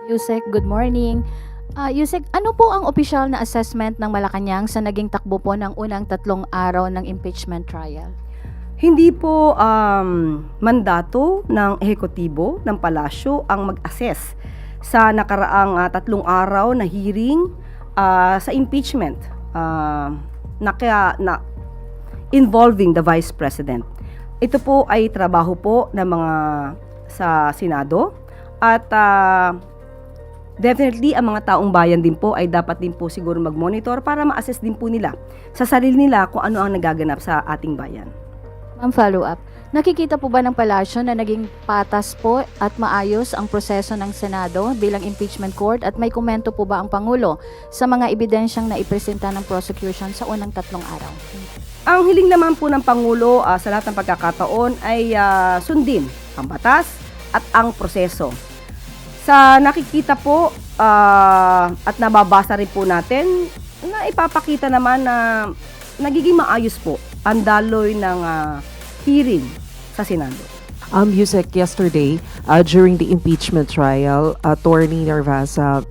Yusek, good morning. Yusek, ano po ang opisyal na assessment ng Malacanang sa naging takbo po ng unang 3 araw ng impeachment trial? Hindi po mandato ng ehekutibo ng palasyo ang mag-assess sa nakaraang 3 araw na hearing sa impeachment na involving the Vice President. Ito po ay trabaho po ng mga sa Senado at definitely ang mga taong bayan din po ay dapat din po siguro mag-monitor para ma-assess din po nila sa sarili nila kung ano ang nagaganap sa ating bayan. Ma'am, follow-up. Nakikita po ba ng palasyo na naging patas po at maayos ang proseso ng Senado bilang impeachment court at may komento po ba ang Pangulo sa mga ebidensyang naipresenta ng prosecution sa unang 3 araw? Ang hiling naman po ng Pangulo sa lahat ng pagkakataon ay sundin ang batas at ang proseso. Sa nakikita po at nababasa rin po natin na ipapakita naman na nagiging maayos po ang daloy ng hearing sa Senado. Yusek, yesterday, during the impeachment trial, Attorney Narvasa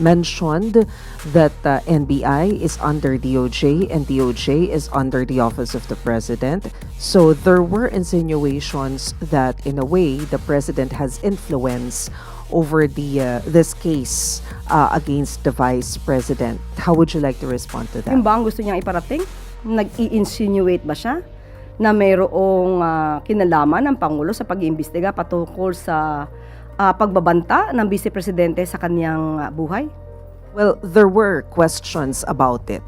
mentioned that NBI is under DOJ and DOJ is under the Office of the President. So there were insinuations that, in a way, the President has influence over this case against the Vice President. How would you like to respond to that? Yung ba ang gusto niyang iparating? Nag-i-insinuate ba siya na mayroong kinalaman ng Pangulo sa pag-iimbestiga patungkol sa pagbabanta ng Vice Presidente sa kanyang buhay? Well, there were questions about it.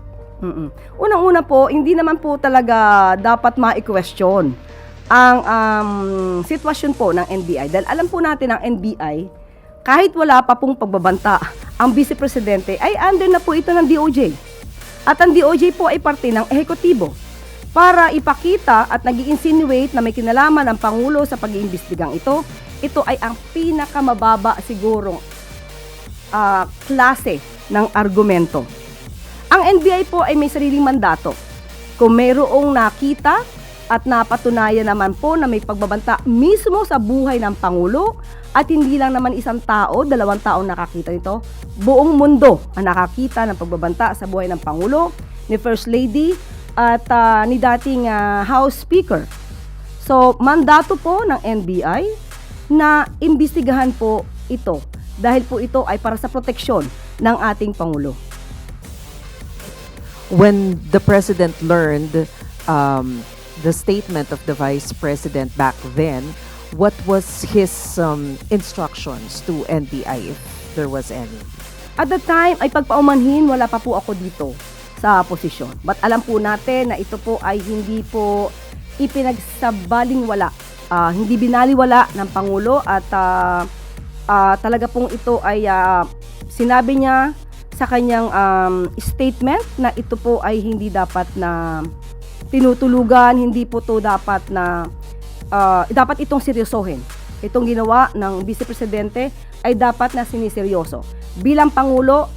Unang-una po, hindi naman po talaga dapat ma-question ang sitwasyon po ng NBI. Dahil alam po natin ang NBI, kahit wala pa pong pagbabanta, ang Vice Presidente ay under na po ito ng DOJ. At ang DOJ po ay parte ng ehekutibo para ipakita at nag-i-insinuate na may kinalaman ang Pangulo sa pag-iimbestigang ito. Ito ay ang pinakamababa sigurong klase ng argumento. Ang NBI po ay may sariling mandato. Kung mayroong nakita at napatunayan naman po na may pagbabanta mismo sa buhay ng Pangulo at hindi lang naman isang tao, 2 taong nakakita nito, buong mundo ang nakakita ng pagbabanta sa buhay ng Pangulo, ni First Lady at ni dating House Speaker. So, mandato po ng NBI na imbestigahan po ito dahil po ito ay para sa proteksyon ng ating Pangulo. When the President learned the statement of the Vice President back then, what was his instructions to NBI, if there was any? At the time, ay pagpaumanhin, wala pa po ako dito sa posisyon. But alam po natin na ito po ay hindi po ipinagsabalingwala, hindi binaliwala ng Pangulo at talaga pong ito ay sinabi niya sa kanyang statement na ito po ay hindi dapat na tinutulugan, hindi po to dapat na dapat itong seryosohin. Itong ginawa ng Vice Presidente ay dapat na siniseryoso. Bilang Pangulo,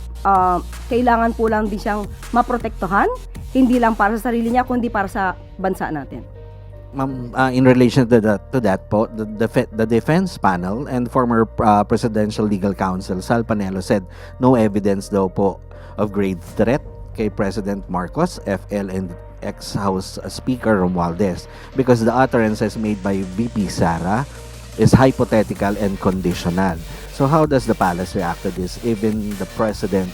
kailangan po lang din siyang maprotektuhan, hindi lang para sa sarili niya, kundi para sa bansa natin. Ma'am, in relation to that po, the defense panel and former Presidential Legal Counsel Sal Panelo said no evidence daw po of grave threat kay President Marcos, FL, and ex-House Speaker Romualdez because the utterances made by VP Sara is hypothetical and conditional. So how does the palace react to this? Even the President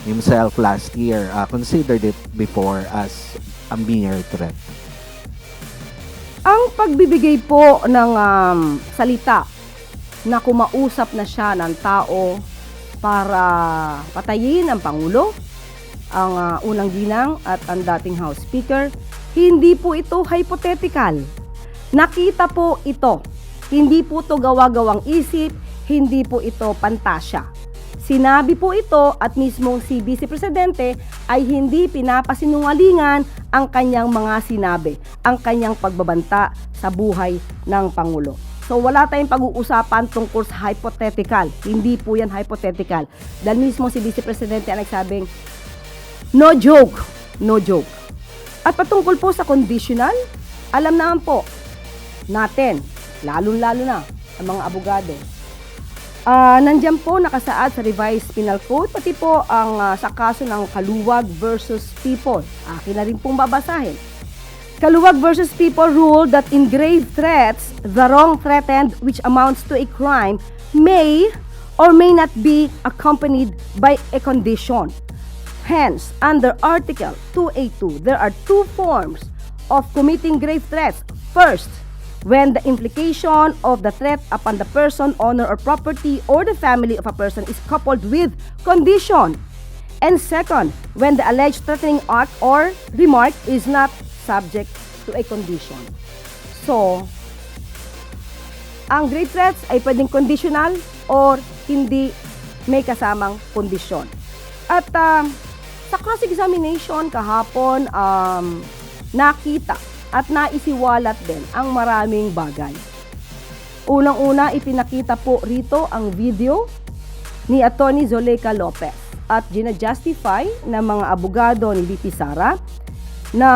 himself last year considered it before as a mere threat. Ang pagbibigay po ng salita na kumausap na siya ng tao para patayin ang Pangulo, ang unang ginang at ang dating House Speaker, hindi po ito hypothetical. Nakita po ito. Hindi po ito gawa-gawang isip, hindi po ito pantasya. Sinabi po ito at mismong si Vice Presidente ay hindi pinapasinungalingan ang kanyang mga sinabi, ang kanyang pagbabanta sa buhay ng Pangulo. So wala tayong pag-uusapan tungkol sa hypothetical. Hindi po yan hypothetical. Dahil mismo si Vice Presidente ang nagsabing, no joke, no joke. At patungkol po sa conditional, alam naman po natin, lalong-lalo na ang mga abogado, Nandiyan po nakasaad sa revised penal code, pati po ang sa kaso ng Kaluwag versus People. Akin na rin pong babasahin. Kaluwag versus People ruled that in grave threats, the wrong threatened which amounts to a crime may or may not be accompanied by a condition. Hence, under Article 282, there are two forms of committing grave threats. First, when the implication of the threat upon the person, honor, or property or the family of a person is coupled with condition. And second, when the alleged threatening act or remark is not subject to a condition. So, ang grave threats ay pwedeng conditional or hindi may kasamang kondisyon. At sa cross-examination kahapon, nakita at naisiwalat din ang maraming bagay. Unang-una, ipinakita po rito ang video ni Atty. Zoleka Lopez at gina-justify ng mga abogado ni VP Sara na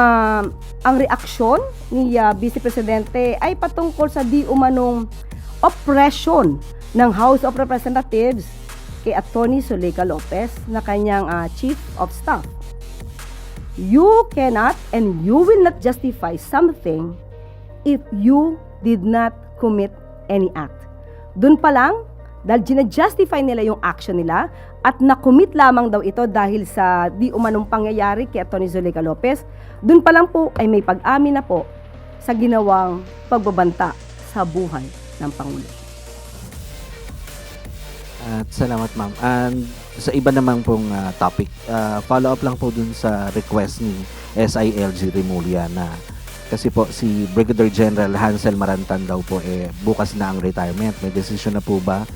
ang reaksyon ni Vice Presidente ay patungkol sa di umanong oppression ng House of Representatives kay Atty. Zoleka Lopez na kanyang Chief of Staff. You cannot and you will not justify something if you did not commit any act. Doon pa lang, dahil gina-justify nila yung action nila at na-commit lamang daw ito dahil sa di umanong pangyayari kay Atty. Zoleka Lopez, doon pa lang po ay may pag-amin na po sa ginawang pagbabanta sa buhay ng Pangulo. At salamat, ma'am. And sa iba namang pong topic, follow up lang po dun sa request ni SILG Remulla na kasi po si Brigadier General Hansel Marantan daw po bukas na ang retirement. May decision na po ba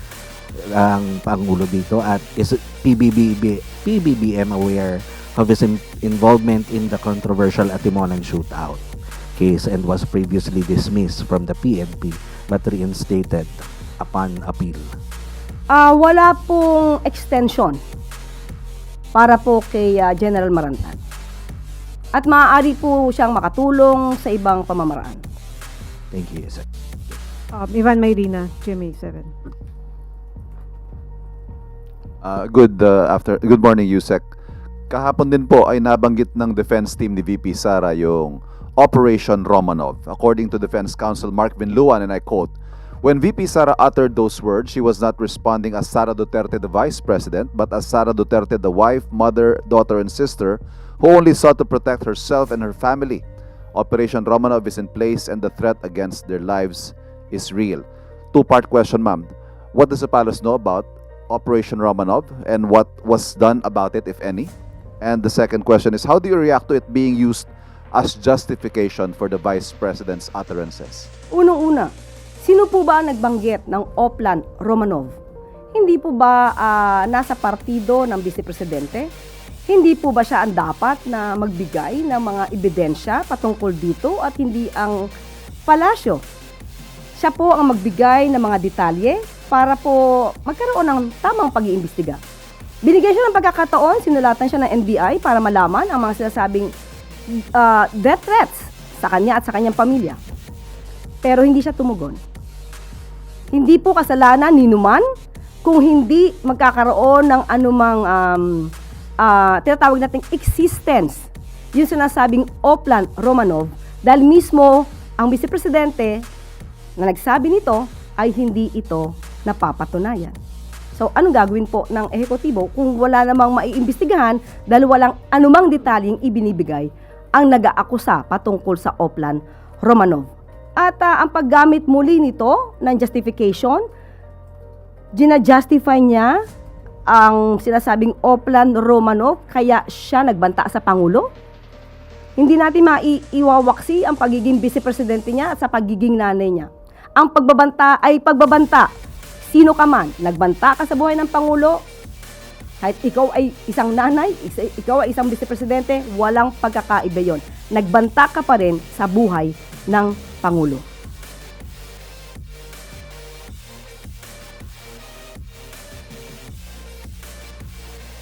ang Pangulo dito at is PBBM aware of his involvement in the controversial Atimonan shootout case and was previously dismissed from the PNP but reinstated upon appeal? Wala pong extension para po kay General Marantan. At maaari po siyang makatulong sa ibang pamamaraan. Thank you, sir. Ivan Mayrina, GMA 7. Good morning, Yusek. Kahapon din po ay nabanggit ng defense team ni VP Sara yung Operation Romanov. According to Defense Counsel Mark Vinluan, and I quote, "When VP Sara uttered those words, she was not responding as Sara Duterte, the Vice President, but as Sara Duterte, the wife, mother, daughter, and sister, who only sought to protect herself and her family. Operation Romanov is in place and the threat against their lives is real." Two-part question, ma'am. What does the palace know about Operation Romanov and what was done about it, if any? And the second question is, how do you react to it being used as justification for the Vice President's utterances? Unang-una, sino po ba ang nagbanggit ng Oplan Romanov? Hindi po ba nasa partido ng Vice Presidente? Hindi po ba siya ang dapat na magbigay ng mga ebidensya patungkol dito at hindi ang palasyo? Siya po ang magbigay ng mga detalye para po magkaroon ng tamang pag-iimbestiga. Binigyan siya ng pagkakataon, sinulatan siya ng NBI para malaman ang mga sinasabing death threats sa kanya at sa kanyang pamilya. Pero hindi siya tumugon. Hindi po kasalanan ni Numan kung hindi magkakaroon ng anumang tinatawag nating existence, yung sinasabing Oplan Romanov, dahil mismo ang Vice Presidente na nagsabi nito ay hindi ito napapatunayan. So, anong gagawin po ng ehekutibo kung wala namang maiimbestigahan dahil walang anumang detalyeng ibinibigay ang nag-aakusa patungkol sa Oplan Romanov? At ang paggamit muli nito ng justification, gina-justify niya ang sinasabing Oplan Romanov kaya siya nagbanta sa Pangulo. Hindi natin maiiwawaksi ang pagiging Vice Presidente niya at sa pagiging nanay niya. Ang pagbabanta ay pagbabanta. Sino ka man, nagbanta ka sa buhay ng Pangulo, kahit ikaw ay isang nanay, ikaw ay isang Vice Presidente, walang pagkakaiba yon. Nagbanta ka pa rin sa buhay ng Pangulo.